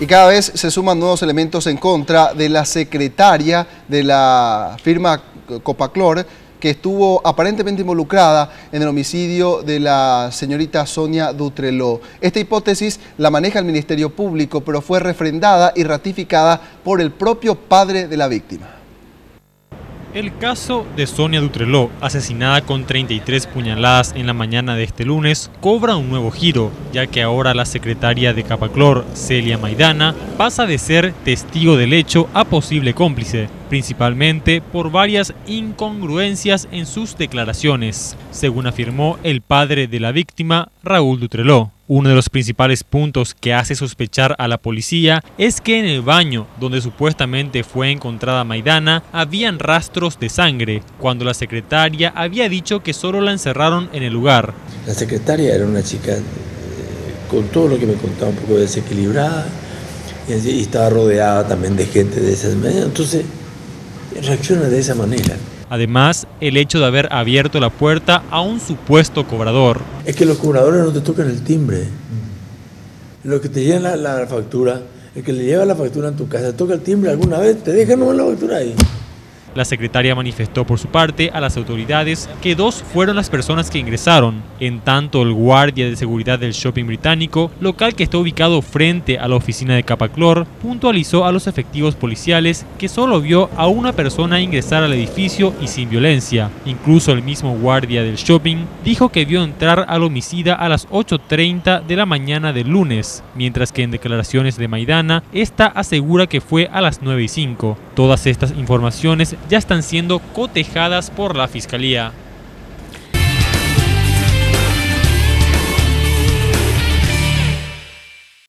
Y cada vez se suman nuevos elementos en contra de la secretaria de la firma Copaclor, que estuvo aparentemente involucrada en el homicidio de la señorita Sonia Dutreló. Esta hipótesis la maneja el Ministerio Público, pero fue refrendada y ratificada por el propio padre de la víctima. El caso de Sonia Dutreló, asesinada con 33 puñaladas en la mañana de este lunes, cobra un nuevo giro, ya que ahora la secretaria de Copaclor, Celia Maidana, pasa de ser testigo del hecho a posible cómplice, principalmente por varias incongruencias en sus declaraciones, según afirmó el padre de la víctima, Raúl Dutreló. Uno de los principales puntos que hace sospechar a la policía es que en el baño donde supuestamente fue encontrada Maidana habían rastros de sangre, cuando la secretaria había dicho que solo la encerraron en el lugar. La secretaria era una chica con todo lo que me contaba un poco desequilibrada y estaba rodeada también de gente de esas maneras, entonces reacciona de esa manera. Además, el hecho de haber abierto la puerta a un supuesto cobrador. Es que los cobradores no te tocan el timbre. Lo que te llevan la factura, el que le lleva la factura en tu casa, toca el timbre alguna vez, te dejan nomás la factura ahí. La secretaria manifestó por su parte a las autoridades que 2 fueron las personas que ingresaron, en tanto el guardia de seguridad del shopping británico, local que está ubicado frente a la oficina de Copaclor, puntualizó a los efectivos policiales que solo vio a una persona ingresar al edificio y sin violencia. Incluso el mismo guardia del shopping dijo que vio entrar al homicida a las 8:30 de la mañana del lunes, mientras que en declaraciones de Maidana, esta asegura que fue a las 9:05. Todas estas informaciones ya están siendo cotejadas por la Fiscalía.